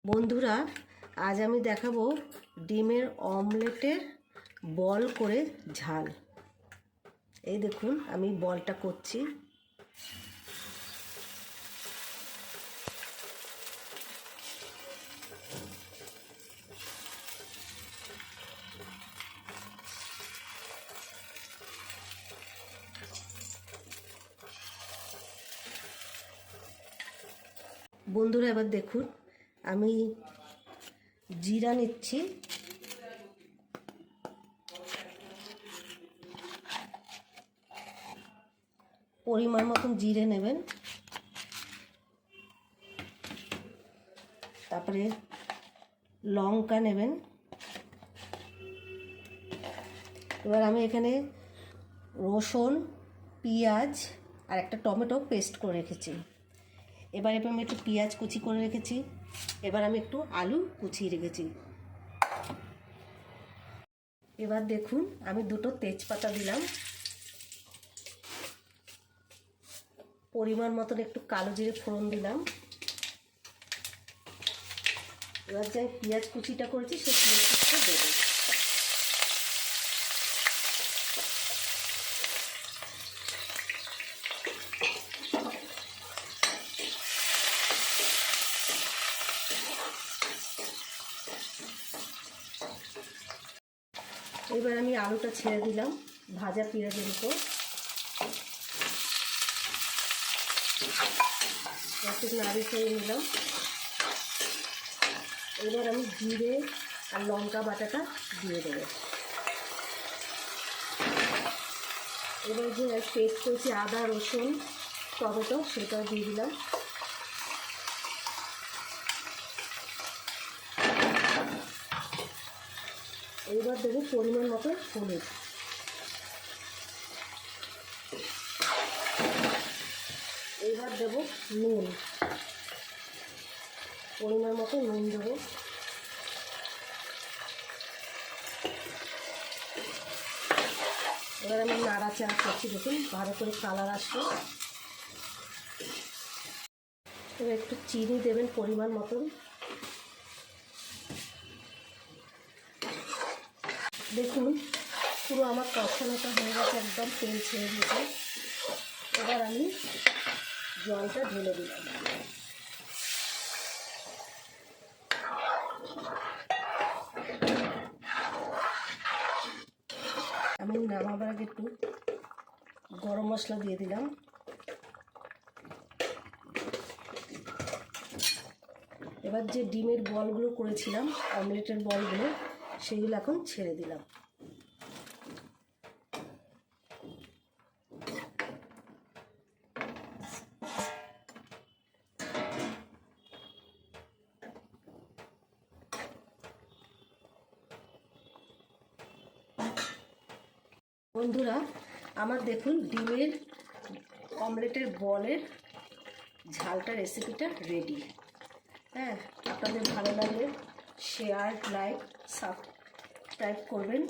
বন্ধুরা, আজ আমি দেখাবো ডিমের অমলেটের বল করে ঝাল। এই দেখুন আমি বলটা করছি। বন্ধুরা এবার দেখুন আমি জিরা নিচ্ছি, পরিমাণ মতন জিরে নেবেন, তারপরে লঙ্কা নেবেন। এবার আমি এখানে রসুন, পেঁয়াজ আর একটা টমেটো পেস্ট করে রেখেছি। এবার আমি একটু পেঁয়াজ কুচি করে রেখেছি। এবার আমি একটু আলু কুচিয়ে রেখেছি। এবার দেখুন আমি দুটো তেজপাতা দিলাম, পরিমাণ মতন একটু কালো জিরে ফোড়ন দিলাম। এবার যে পেঁয়াজ কুচিটা করেছি সেই পেঁয়াজ কুচিটা দেবো। এবার আমি আলুটা ছেড়ে দিলাম ভাজা পেঁয়াজের উপর। একটু নাড়ি ছেড়ে নিলাম। এবার আমি জিরে আর লঙ্কা বাটাটা দিয়ে দেবো। এবার যে পেস্ট করেছি আদা, রসুন, টমেটো সেটাও দিয়ে দিলাম। এইবার দেবো পরিমাণ মতো হলুদ। এইবার দেবো নুন, পরিমাণ মতো নুন দেবো। এবার আমি নাড়াচাড়া করছি, দেখুন ভালো করে কালার আসছে। এবার একটু চিনি দেবেন পরিমাণ মতন। দেখুন পুরো আমার কষানোটা হয়ে গেছে, একদম তেল ছেড়ে দিয়েছে। এবার আমি জলটা ঢেলে দিলাম। আমি নামাবার আগে একটু গরম মশলা দিয়ে দিলাম। এবার যে ডিমের বলগুলো করেছিলাম, অমলেটের বলগুলো, সেগুলো এখন ছেড়ে দিলাম। বন্ধুরা আমার দেখুন ডিমের অমলেটের বলের ঝালটা রেসিপিটা রেডি। হ্যাঁ, আপনাদের ভালো লাগলে শেয়ার, লাইক, সাবস্ক্রাইব করবেন।